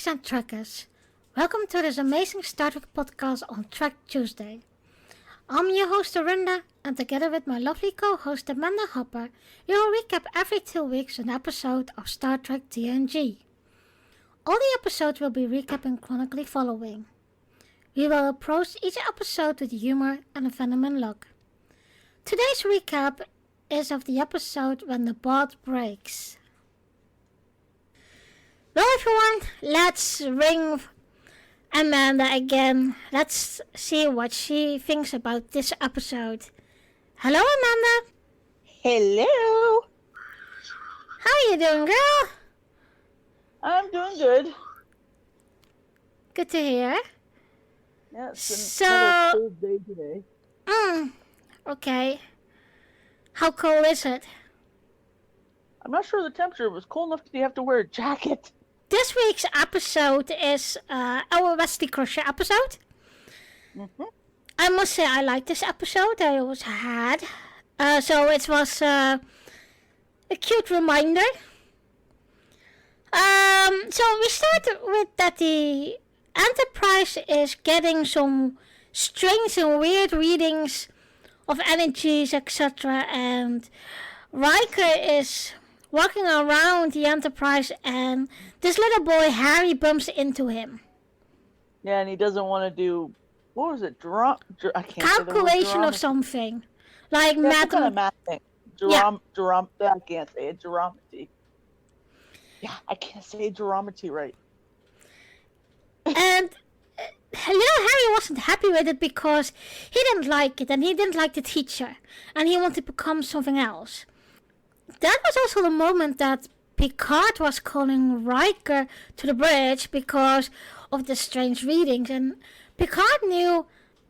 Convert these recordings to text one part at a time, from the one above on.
Trekkers and Trekkers. Welcome to this amazing Star Trek podcast on Trek Tuesday. I'm your host Dorinda, and together with my lovely co-host Amanda Hopper, we will recap every 2 weeks an episode of Star Trek TNG. All the episodes will be recapping chronically following. We will approach each episode with humor and a phenomenon look. Today's recap is of the episode When the Bot Breaks. Well everyone, let's ring Amanda again. Let's see what she thinks about this episode. Hello Amanda. Hello. How are you doing, girl? I'm doing good. Good to hear. Yeah, it's been another cold day today. Okay. How cold is it? I'm not sure the temperature was cold enough that you have to wear a jacket. This week's episode is our Wesley Crusher episode. Mm-hmm. I must say I like this episode. I always had. So it was a cute reminder. So we start with that the Enterprise is getting some strange and weird readings of energies, etc. And Riker is walking around the Enterprise and this little boy Harry bumps into him. Yeah, and he doesn't want to do, what was it? I can't Calculation of something. Like math. Kind of math thing. Yeah. I can't say it. Geometry. Yeah, I can't say geometry right. And little Harry wasn't happy with it because he didn't like it and he didn't like the teacher and he wanted to become something else. That was also the moment that Picard was calling Riker to the bridge because of the strange readings, and Picard knew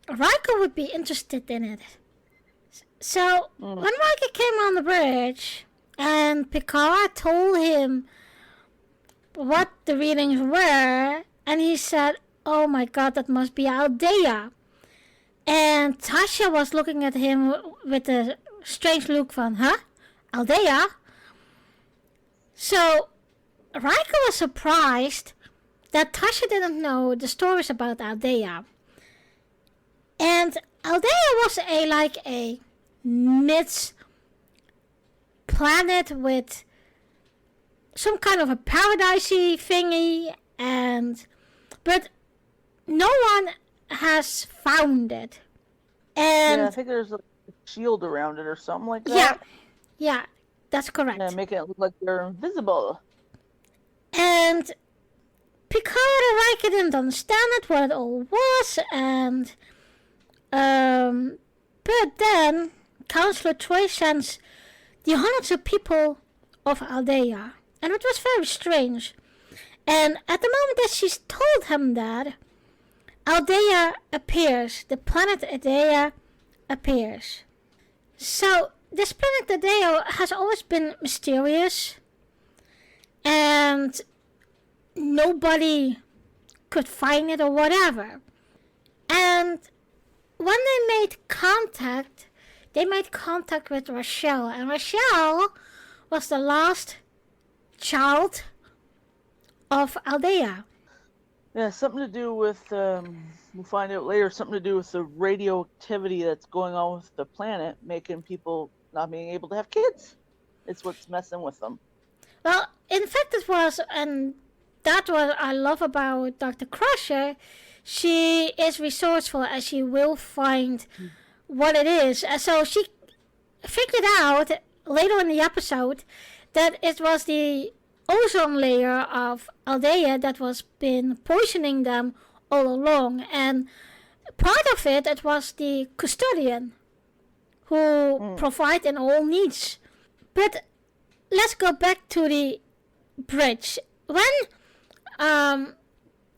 Riker would be interested in it. So when Riker came on the bridge and Picard told him what the readings were, and he said, "Oh my God, that must be Aldea." And Tasha was looking at him with a strange look from, huh? Aldea? So Riker was surprised that Tasha didn't know the stories about Aldea. And Aldea was a myth planet with some kind of a paradisey thingy, but no one has found it. And yeah, I think there's a shield around it or something like that. Yeah, that's correct. Yeah, making it look like they're invisible. And Picard and Riker didn't understand it, what it all was, and but then Counselor Troy sends the hundreds of people of Aldea, and it was very strange. And at the moment that she's told him that, Aldea appears, the planet Aldea appears. So this planet Aldea has always been mysterious, and nobody could find it or whatever. And when they made contact with Rochelle, and Rochelle was the last child of Aldea. Yeah, something to do with, we'll find out later, something to do with the radioactivity that's going on with the planet, making people not being able to have kids. It's what's messing with them. Well, in fact it was, and that's what I love about Dr. Crusher, she is resourceful and she will find what it is. So she figured out later in the episode that it was the ozone layer of Aldea that was been poisoning them all along, and part of it was the custodian who provided all needs. But let's go back to the bridge. When the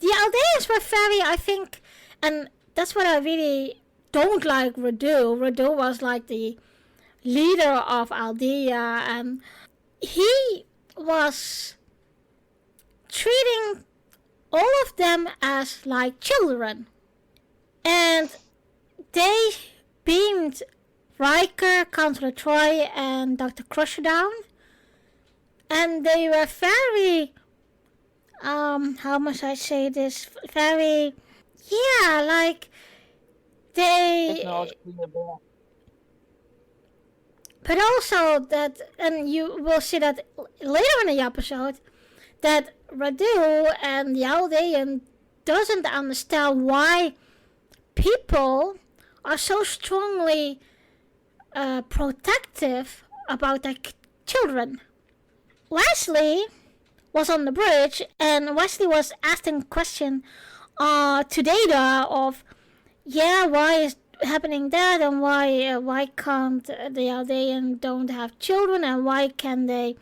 Aldeans were very, I think, and that's what I really don't like Radu. Radu was like the leader of Aldea, and he was treating all of them as like children. And they beamed Riker, Counselor Troy, and Dr. Crusher down. And they were very how must I say this? Very, yeah, like they, Technologically advanced. but also that, and you will see that later in the episode, that Radu and the Aldean doesn't understand why people are so strongly protective about their children. Wesley was on the bridge, and Wesley was asking question to Data of, yeah, why is happening that, and why can't the Aldean don't have children, and why can they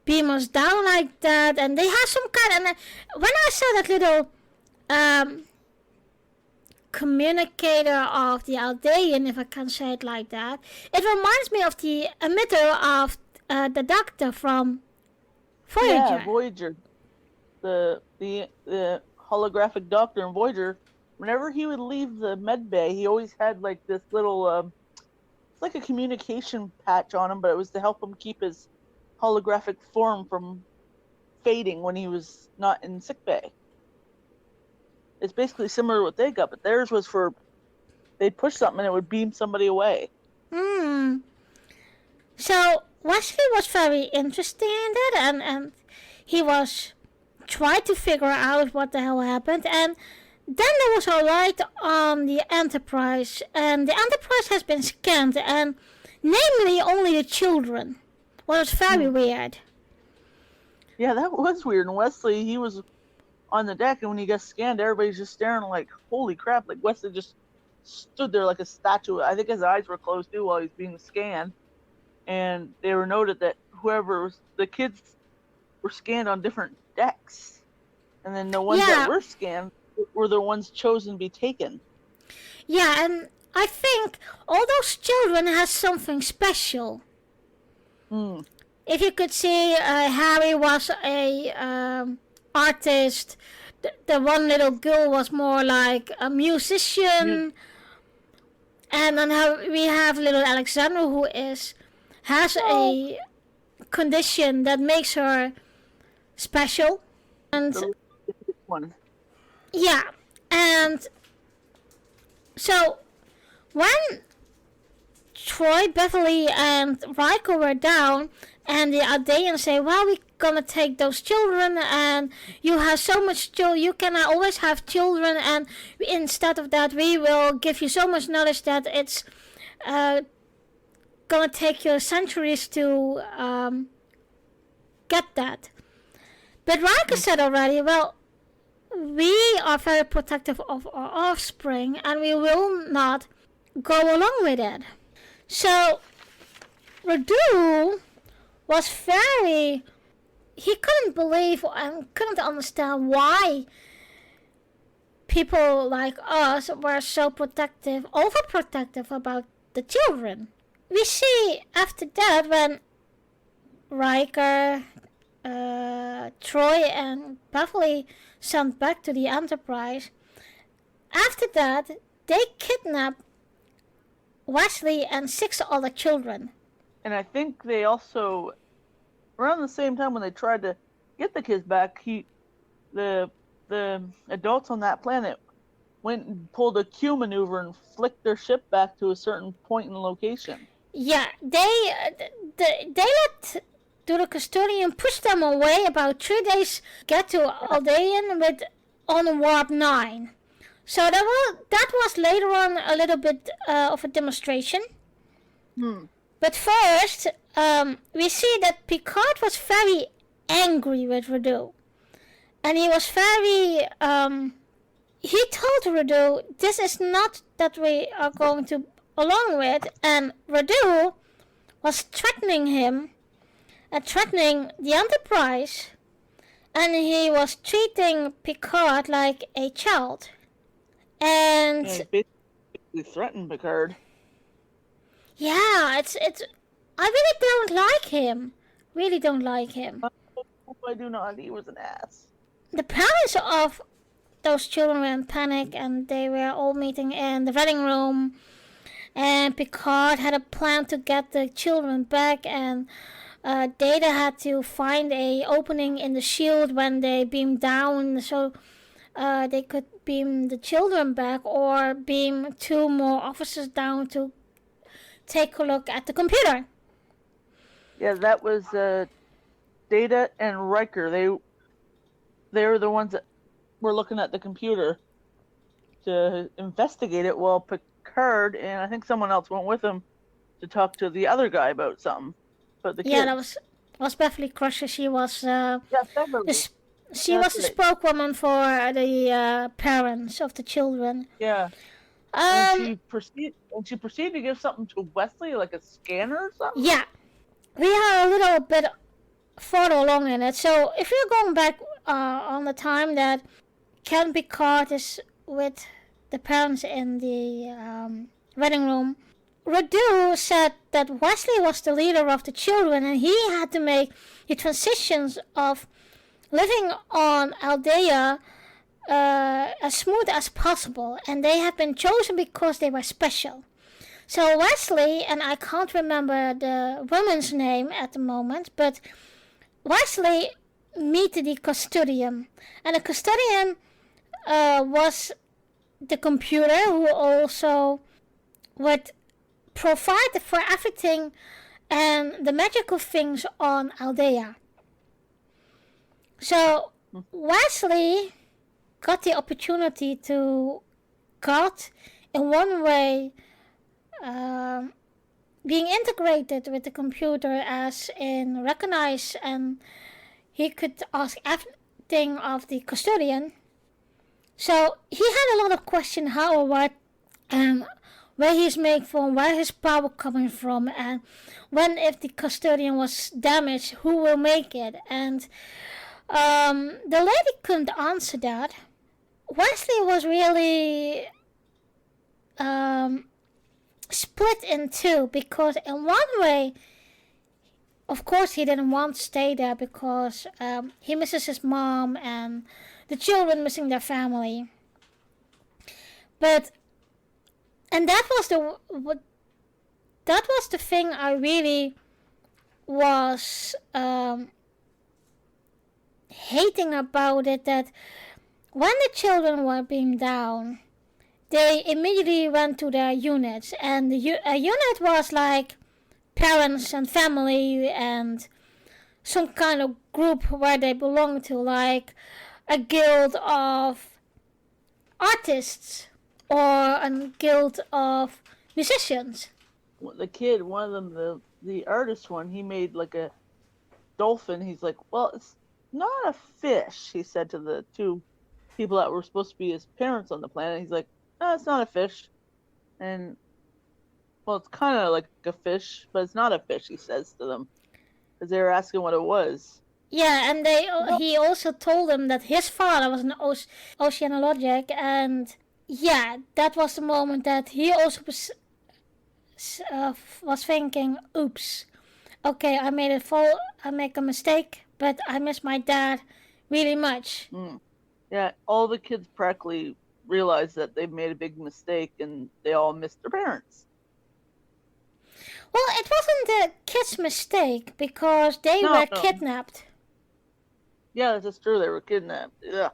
beam us down like that? And they have some kind. And when I saw that little communicator of the Aldean, if I can say it like that, it reminds me of the emitter of the Doctor from Voyager. Yeah, Voyager. The holographic Doctor in Voyager. Whenever he would leave the med bay, he always had like this little, it's like a communication patch on him, but it was to help him keep his holographic form from fading when he was not in sick bay. It's basically similar to what they got, but theirs was for, they'd push something and it would beam somebody away. So Wesley was very interested in that, and he was trying to figure out what the hell happened. And then there was a light on the Enterprise, and the Enterprise has been scanned, and namely only the children. Well, it's very weird. Yeah, that was weird. And Wesley, he was on the deck, and when he got scanned, everybody's just staring like, holy crap. Like, Wesley just stood there like a statue. I think his eyes were closed too while he was being scanned. And they were noted that the kids were scanned on different decks. And then the ones that were scanned were the ones chosen to be taken. Yeah, and I think all those children has something special. If you could see, Harry was a artist. The one little girl was more like a musician. And then we have little Alexandra, who has a condition that makes her special. And one. Yeah, and so when Troy, Beverly, and Riker were down, and the Aldeans say, well, we're gonna take those children, and you have so much children, you can always have children, and instead of that, we will give you so much knowledge that it's gonna take you centuries to get that. But Riker said already, well, we are very protective of our offspring, and we will not go along with it. So Radu was he couldn't believe and couldn't understand why people like us were so overprotective about the children. We see after that when Riker, Troy, and Beverly sent back to the Enterprise, after that they kidnapped Wesley and 6 other children. And I think they also, around the same time when they tried to get the kids back, the adults on that planet went and pulled a Q maneuver and flicked their ship back to a certain point in location. Yeah, they let the custodian push them away about 3 days, get to Aldean on warp 9. So that was later on a little bit of a demonstration. But first, we see that Picard was very angry with Radu. And he was very, he told Radu, this is not that we are going to along with. And Radu was threatening him, and threatening the Enterprise. And he was treating Picard like a child. And basically threatened Picard. Yeah, it's. I really don't like him. Really don't like him. I do not. He was an ass. The parents of those children were in panic, and they were all meeting in the wedding room. And Picard had a plan to get the children back, and Data had to find a opening in the shield when they beamed down, so they could beam the children back, or beam 2 more officers down to take a look at the computer. Yeah, that was Data and Riker. They were the ones that were looking at the computer to investigate it, while Picard and I think someone else went with him to talk to the other guy about something. But the Yeah, kids. that was Beverly Crusher. She was Beverly. she was the spokeswoman for the parents of the children. Yeah. And she proceeded to give something to Wesley, like a scanner or something. Yeah, we are a little bit further along in it. So if you're going back on the time that Captain Picard is with the parents in the wedding room, Radu said that Wesley was the leader of the children, and he had to make the transitions of living on Aldea as smooth as possible, and they had been chosen because they were special. So Wesley, and I can't remember the woman's name at the moment, but Wesley met the custodian, and the custodian was the computer who also would provide for everything and the magical things on Aldea. So Wesley got the opportunity to got in one way being integrated with the computer, as in recognize, and he could ask everything of the custodian. So he had a lot of questions, how or what, and where he's made from, where his power coming from, and when if the custodian was damaged, who will make it. And the lady couldn't answer that. Wesley was really split in two, because in one way, of course, he didn't want to stay there because he misses his mom and the children missing their family. And that was the thing I really was hating about it, that when the children were beamed down, they immediately went to their units, and a unit was like parents and family and some kind of group where they belong to, like a guild of artists or a guild of musicians. The kid, one of them, the artist one, he made like a dolphin. He's like, well, it's not a fish, he said to the 2 people that were supposed to be his parents on the planet. He's like, no, it's not a fish. And, well, it's kind of like a fish, but it's not a fish, he says to them, because they were asking what it was. Yeah, and he also told them that his father was an oceanologic, and yeah, that was the moment that he also was thinking, oops, okay, I make a mistake, but I miss my dad really much. Yeah, all the kids practically realized that they made a big mistake, and they all missed their parents. Well, it wasn't the kids' mistake, because they were kidnapped. Yeah, that's true. They were kidnapped. Yeah.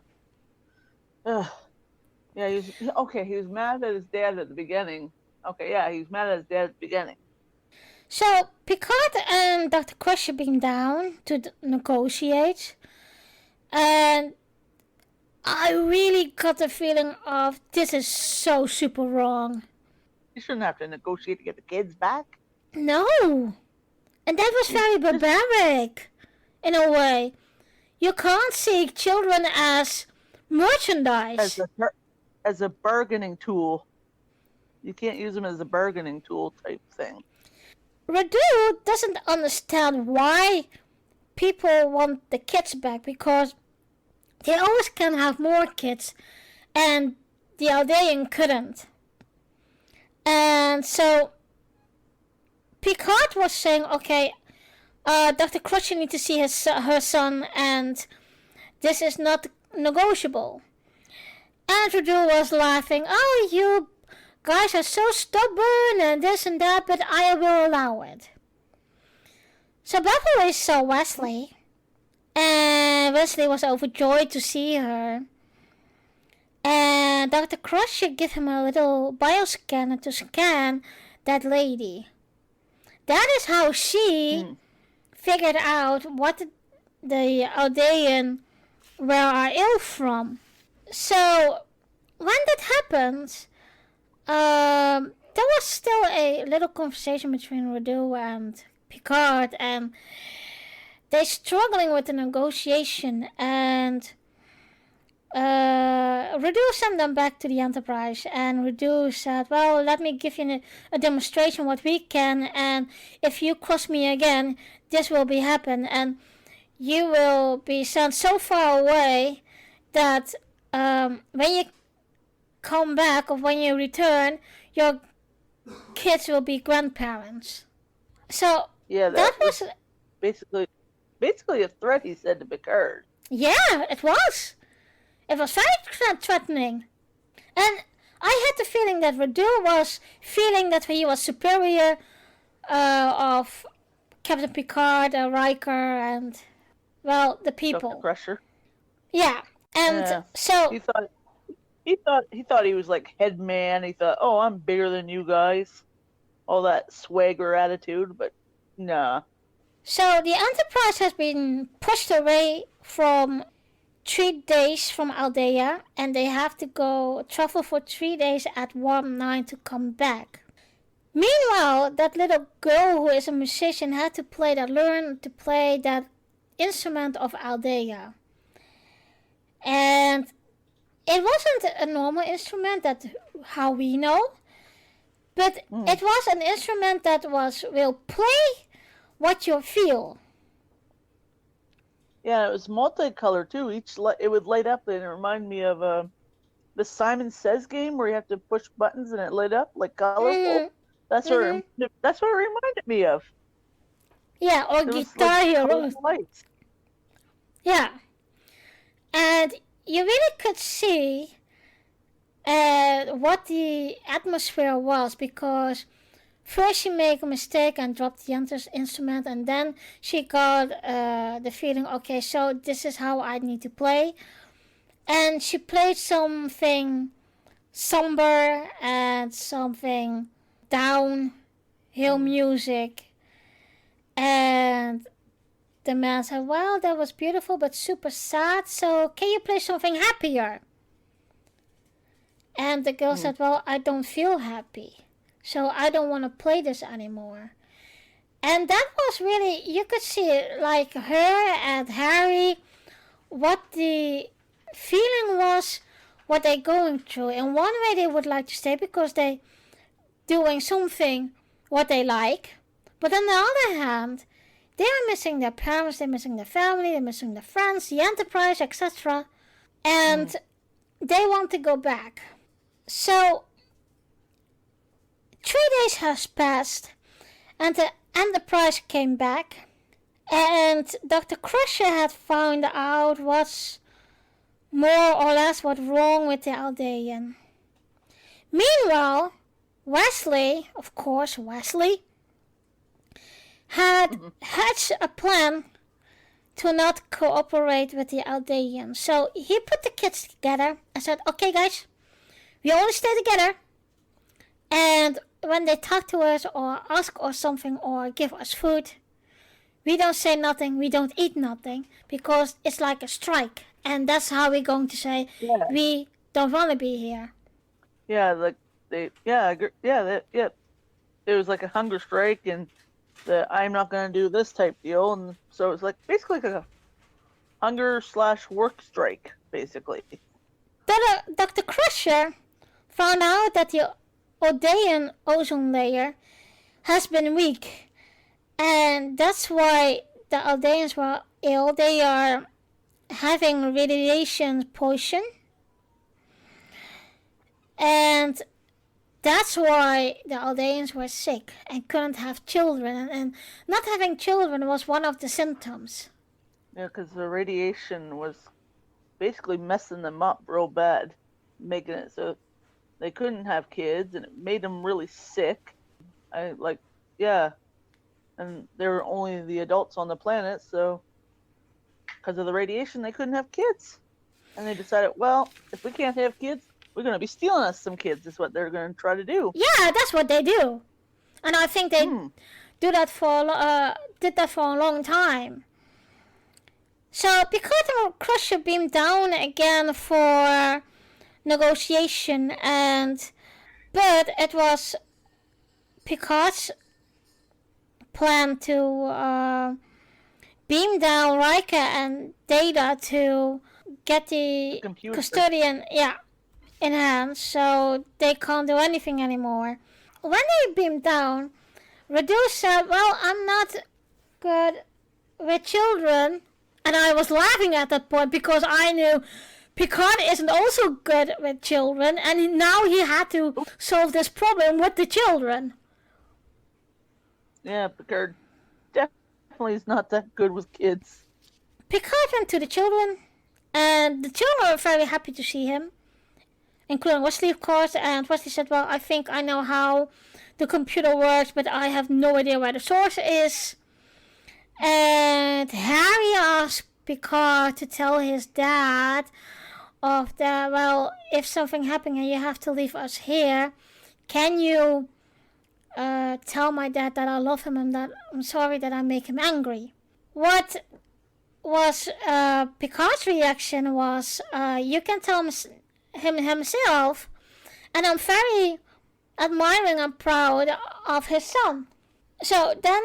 Yeah, he was mad at his dad at the beginning. Okay, yeah, he was mad at his dad at the beginning. So, Picard and Dr. Crusher being down to negotiate, and I really got the feeling of, this is so super wrong. You shouldn't have to negotiate to get the kids back. No. And that was very barbaric, in a way. You can't see children as merchandise. As a bargaining tool. You can't use them as a bargaining tool type thing. Radu doesn't understand why people want the kids back, because they always can have more kids, and the Aldean couldn't. And so Picard was saying, okay, Dr. Crusher needs to see her son, and this is not negotiable. And Radu was laughing, oh, you guys are so stubborn and this and that, but I will allow it. So Beverly saw Wesley, and Wesley was overjoyed to see her. And Dr. Crusher gave him a little bioscanner to scan that lady. That is how she figured out what the Aldean were ill from. So when that happened, there was still a little conversation between Rideau and Picard, and they're struggling with the negotiation, and Rideau sent them back to the Enterprise, and Rideau said, well, let me give you a demonstration what we can, and if you cross me again, this will be happen, and you will be sent so far away that when you come back or when you return, your kids will be grandparents. So Yeah, that was basically a threat, he said to Picard. Yeah, it was. It was very threatening. And I had the feeling that Rideau was feeling that he was superior of Captain Picard, Riker, and, well, the people. Dr. Crusher. Yeah, and so he thought he was like head man. He thought, oh, I'm bigger than you guys. All that swagger attitude, but nah. So the Enterprise has been pushed away from 3 days from Aldea, and they have to go travel for 3 days at warm 9 to come back. Meanwhile, that little girl who is a musician had to learn to play that instrument of Aldea. And it wasn't a normal instrument that how we know, but it was an instrument that will play what you feel. Yeah, it was multicolored too. It would light up, and it reminded me of the Simon Says game where you have to push buttons and it lit up like colorful. That's what it reminded me of. Yeah, or Guitar Hero. Lights. Yeah, and you really could see what the atmosphere was, because first she made a mistake and dropped the instrument, and then she got the feeling, okay, so this is how I need to play. And she played something somber and something downhill music. And the man said, well, that was beautiful but super sad, so can you play something happier? And the girl said, well, I don't feel happy, so I don't want to play this anymore. And that was really, you could see like her and Harry, what the feeling was, what they're going through. In one way they would like to stay because they doing something what they like. But on the other hand, they are missing their parents, they're missing their family, they're missing their friends, the Enterprise, etc. And they want to go back. So 3 days has passed, and the Enterprise came back, and Dr. Crusher had found out what's more or less what's wrong with the Aldean. Meanwhile, Wesley, of course, had hatched a plan to not cooperate with the Aldeans. So he put the kids together and said, okay guys, we only stay together, and when they talk to us or ask us something or give us food, we don't say nothing, we don't eat nothing, because it's like a strike, and that's how we're going to say we don't want to be here. Yeah, like it was like a hunger strike, and I'm not going to do this type deal, and so it's like basically like a hunger/work strike, basically. Dr. Crusher found out that the Aldean ozone layer has been weak, and that's why the Aldeans were ill. They are having radiation poison, and that's why the Aldeans were sick and couldn't have children, and not having children was one of the symptoms. Yeah, because the radiation was basically messing them up real bad, making it so they couldn't have kids, and it made them really sick. and they were only the adults on the planet, so because of the radiation, they couldn't have kids. And they decided, well, if we can't have kids, we're going to be stealing us some kids, is what they're going to try to do. Yeah, that's what they do. And I think they did that for a long time. So Picard and Crusher beamed down again for negotiation, but it was Picard's plan to beam down Riker and Data to get the custodian, in hand, so they can't do anything anymore. When they beamed down, Radu said, well, I'm not good with children. And I was laughing at that point because I knew Picard isn't also good with children, and now he had to solve this problem with the children. Yeah, Picard definitely is not that good with kids. Picard went to the children, and the children were very happy to see him, including Wesley, of course, and Wesley said, well, I think I know how the computer works, but I have no idea where the source is. And Harry asked Picard to tell his dad of that, well, if something happened and you have to leave us here, can you tell my dad that I love him and that I'm sorry that I make him angry? What was Picard's reaction was, you can tell him himself, and I'm very admiring and proud of his son. So then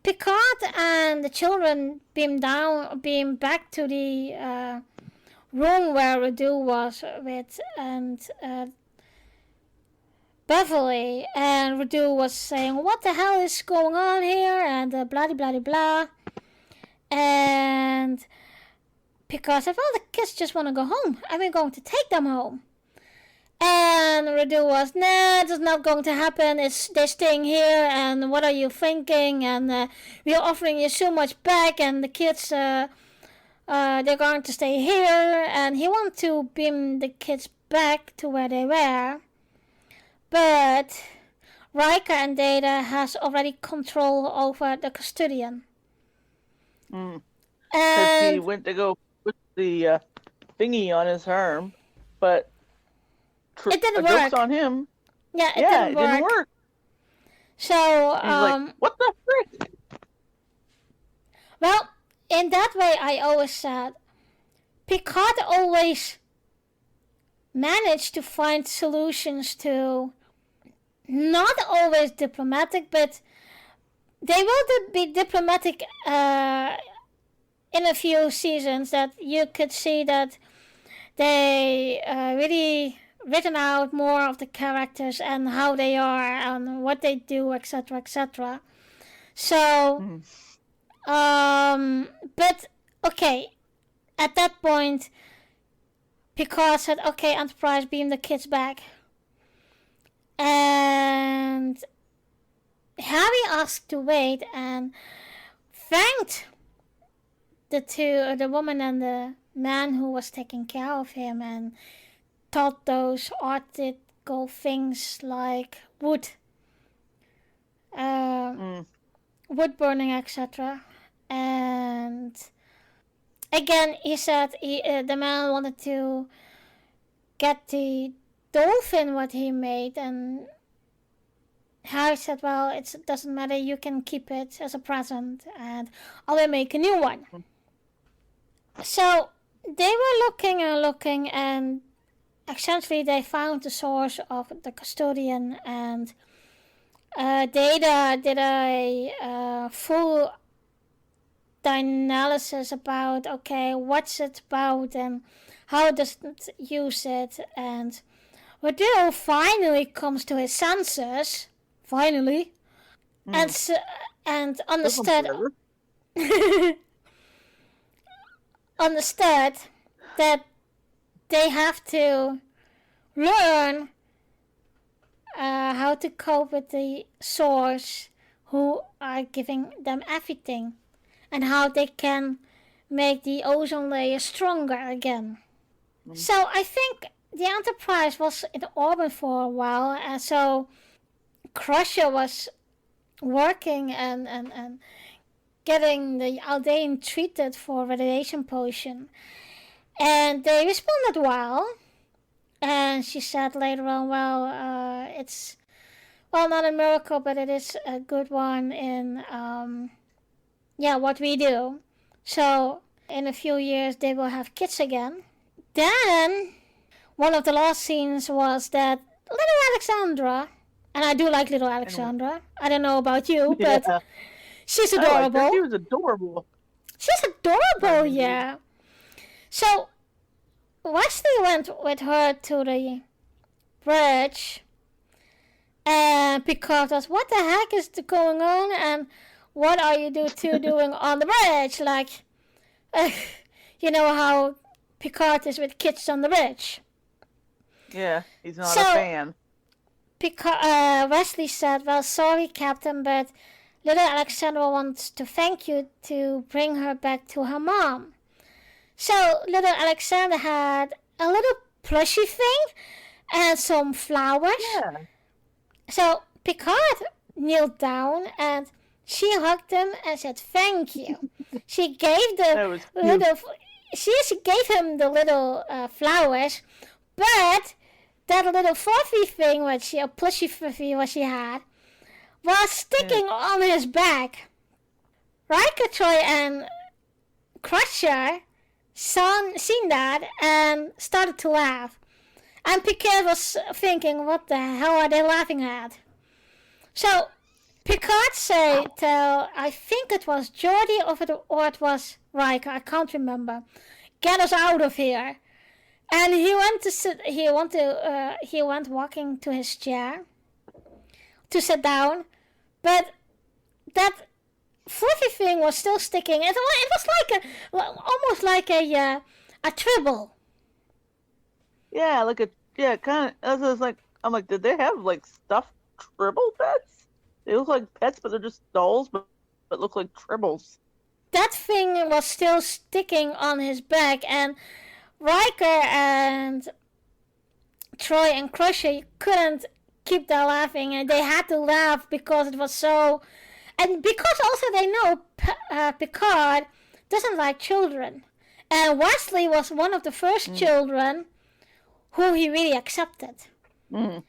Picard and the children beam back to the room where Radu was with and Beverly, and Radu was saying, what the hell is going on here, and blah blah blah blah. And Picard said, well, the kids just want to go home, and we're going to take them home. And Radu was, nah, it's not going to happen. They're staying here, and what are you thinking? And we are offering you so much back, and the kids, they're going to stay here. And he wanted to beam the kids back to where they were. But Riker and Data has already control over the custodian. Because he went to go put the thingy on his arm, but it didn't work. Joke's on him. Yeah, it didn't work. So, he's like, what the frick? Well, in that way, I always said, Picard always managed to find solutions to, not always diplomatic, but they will be diplomatic in a few seasons, that you could see that they really written out more of the characters and how they are and what they do, etc., etc. So, but okay, at that point, Picard said, okay, Enterprise, beam the kids back. And Harry asked to wait and thanked the woman and the man who was taking care of him, and taught those article things like wood burning, etc. And again, he said the man wanted to get the dolphin what he made, and Harry said, well, it doesn't matter, you can keep it as a present and I will make a new one. So they were looking and looking, and essentially they found the source of the custodian, and Data did a full analysis about, okay, what's it about and how does it use it, and Radu finally comes to his senses, finally, and understood understood that they have to learn how to cope with the source who are giving them everything, and how they can make the ozone layer stronger again. So I think the Enterprise was in orbit for a while, and so Crusher was working and getting the Aldean treated for radiation pollution. And they responded well. And she said later on, well, it's, well, not a miracle, but it is a good one in, what we do. So in a few years, they will have kids again. Then, one of the last scenes was that little Alexandra, and I do like little Alexandra. I don't know about you, but she's adorable. I liked her. She was adorable. She's adorable, yeah. So, Wesley went with her to the bridge, and Picard was, what the heck is going on, and what are you two doing on the bridge? Like, you know how Picard is with kids on the bridge. Yeah, he's not a fan. Wesley said, well, sorry, Captain, but little Alexandra wants to thank you to bring her back to her mom. So little Alexandra had a little plushy thing and some flowers. Yeah. So Picard knelt down and she hugged him and said thank you. She gave the little. She gave him the little flowers, but that little fluffy thing, a plushy fluffy what she had, was sticking on his back. Riker, Troy, and Crusher seen that and started to laugh. And Picard was thinking, what the hell are they laughing at? So Picard said to, I think it was Geordi or it was Riker, I can't remember, get us out of here. And he went walking to his chair to sit down, but that fluffy thing was still sticking. It was like almost like a tribble. Yeah, kind of. I was like, I'm like, did they have like stuffed tribble pets? They look like pets, but they're just dolls, but look like tribbles. That thing was still sticking on his back, and Riker and Troy and Crusher couldn't keep their laughing, and they had to laugh because it was so. And because also they know Picard doesn't like children, and Wesley was one of the first children who he really accepted. Mm.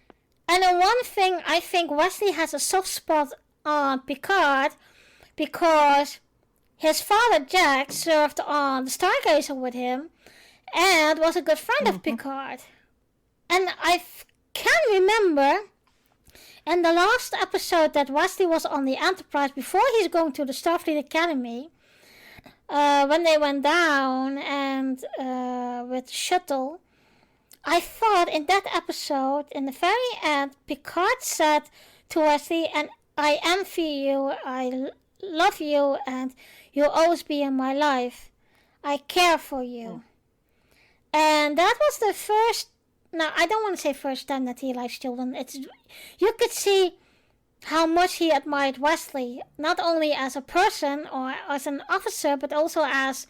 And the one thing I think Wesley has a soft spot on Picard because his father Jack served on the Stargazer with him and was a good friend of Picard. And I can remember in the last episode that Wesley was on the Enterprise before he's going to the Starfleet Academy, when they went down and with shuttle, I thought in that episode, in the very end, Picard said to Wesley, and I envy you, I love you, and you'll always be in my life. I care for you. And that was the first, now I don't want to say first time that he likes children. You could see how much he admired Wesley, not only as a person or as an officer, but also as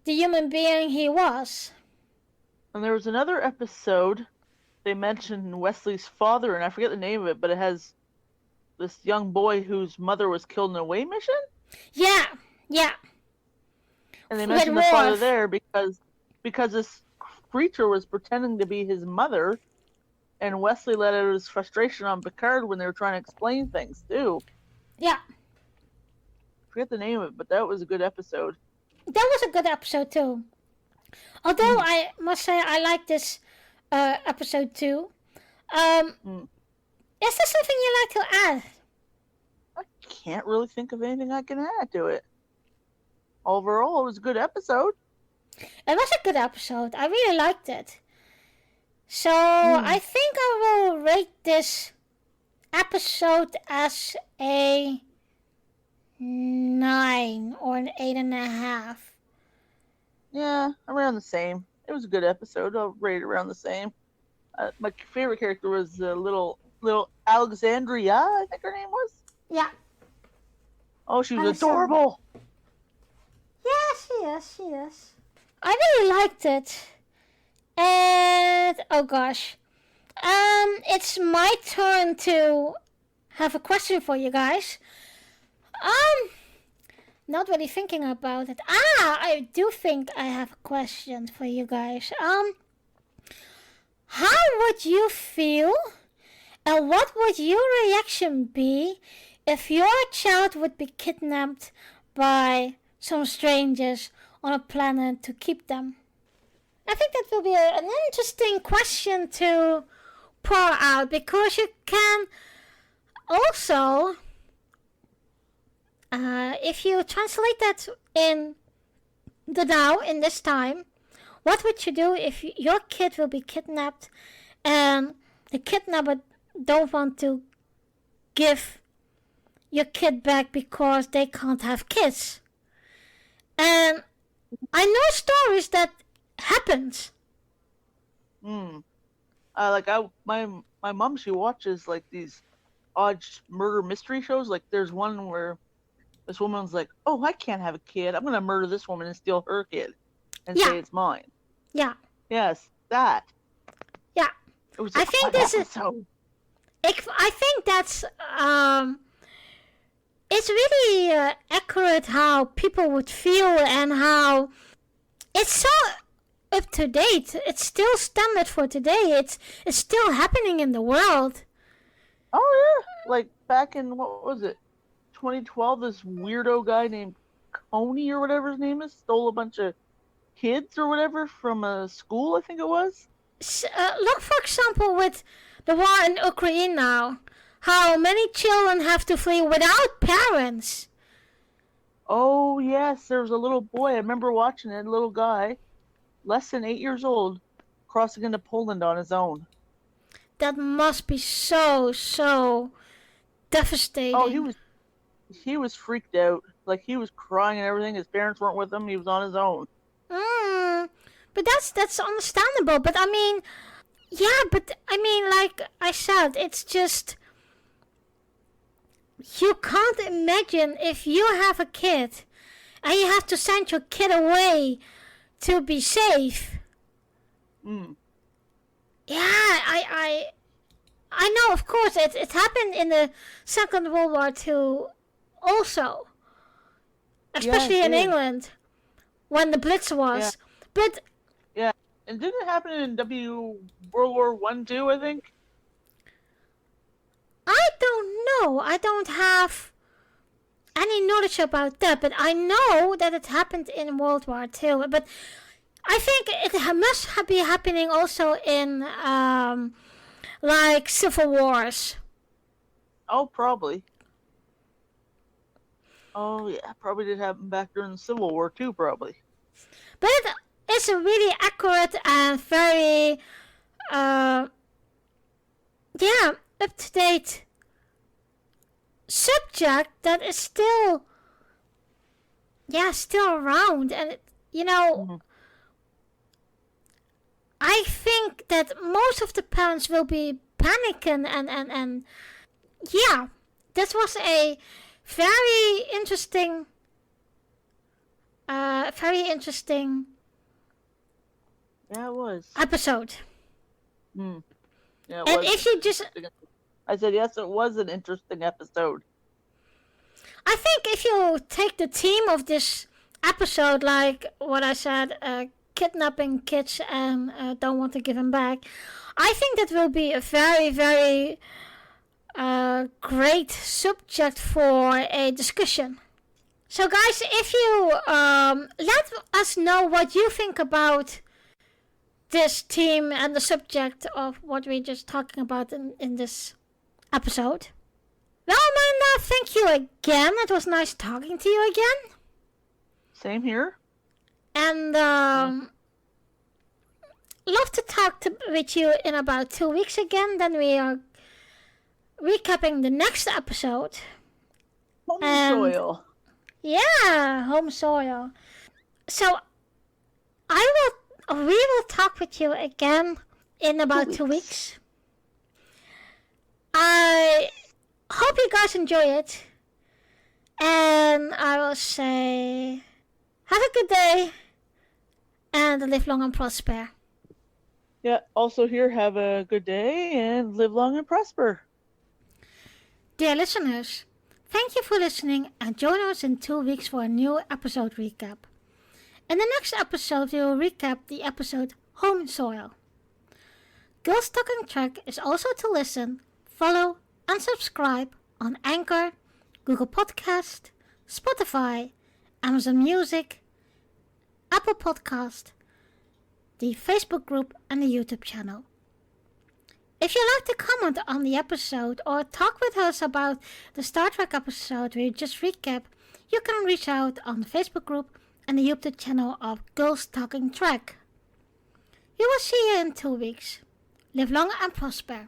the human being he was. And there was another episode, they mentioned Wesley's father, and I forget the name of it, but it has this young boy whose mother was killed in a away mission? Yeah. And they mentioned the father there because this creature was pretending to be his mother, and Wesley let out his frustration on Picard when they were trying to explain things, too. Yeah. I forget the name of it, but that was a good episode. That was a good episode, too. Although I must say I like this episode too. Is there something you like to add? I can't really think of anything I can add to it. Overall, it was a good episode. It was a good episode. I really liked it. So I think I will rate this episode as a 9 or an 8.5. Yeah, around the same. It was a good episode. I'll rate it around the same. My favorite character was little Alexandria, I think her name was. Yeah. Oh, she was adorable. Yeah, she is. I really liked it. And oh gosh, it's my turn to have a question for you guys. Um, Not really thinking about it. I do think I have a question for you guys. How would you feel, and what would your reaction be if your child would be kidnapped by some strangers on a planet to keep them? I think that will be an interesting question to pour out, because you can also, if you translate that in the now, in this time, what would you do if your kid will be kidnapped and the kidnapper don't want to give your kid back because they can't have kids? And I know stories that happens. My mom, she watches like these odd murder mystery shows. Like there's one where this woman's like, "Oh, I can't have a kid. I'm gonna murder this woman and steal her kid, and Yeah. say it's mine." Yeah. Yes, that. Yeah. It was I an think odd this is. episode. I think that's it's really accurate how people would feel, and how it's so up to date. It's still standard for today. It's still happening in the world. Oh yeah, like back in what was it, 2012? This weirdo guy named Coney or whatever his name is stole a bunch of kids or whatever from a school. I think it was. Look, for example, with the war in Ukraine now, how many children have to flee without parents. Oh yes, there was a little boy. I remember watching it. A little guy, less than 8 years old, crossing into Poland on his own. That must be so devastating. Oh, he was freaked out. Like he was crying and everything. His parents weren't with him. He was on his own. But that's understandable. But I mean, yeah, but I mean, like I said, it's just, you can't imagine if you have a kid and you have to send your kid away to be safe. Yeah, I know, of course, it happened in the Second World War II also, especially in England when the Blitz was. Yeah. But yeah, and didn't it happen in World War I too? I think. I don't know. I don't have any knowledge about that, but I know that it happened in World War II. But I think it must be happening also in like civil wars. Oh, probably. Oh yeah, probably did happen back during the Civil War too, probably. But it's a really accurate and very up to date subject that is still around. And I think that most of the parents will be panicking, and yeah, this was a very interesting Yeah, it was. episode. Yeah, it And was. if you just, I said yes, it was an interesting episode. I think if you take the theme of this episode, like what I said, kidnapping kids and don't want to give them back, I think that will be a very, very great subject for a discussion. So guys, if you let us know what you think about this theme and the subject of what we're just talking about in this episode. Well, Amanda, thank you again. It was nice talking to you again. Same here. And love to talk with you in about 2 weeks again. Then we are recapping the next episode. Home soil. Yeah, home soil. So we will talk with you again in about 2 weeks. I hope you guys enjoy it. And I will say, have a good day and live long and prosper. Yeah, also here, have a good day and live long and prosper. Dear listeners, thank you for listening and join us in 2 weeks for a new episode recap. In the next episode, we will recap the episode Home Soil. Girls Talking Trek is also to listen, follow, and subscribe on Anchor, Google Podcast, Spotify, Amazon Music, Apple Podcast, the Facebook group, and the YouTube channel. If you'd like to comment on the episode or talk with us about the Star Trek episode we just recapped, you can reach out on the Facebook group and the YouTube channel of Girls Talking Trek. We will see you in 2 weeks. Live long and prosper.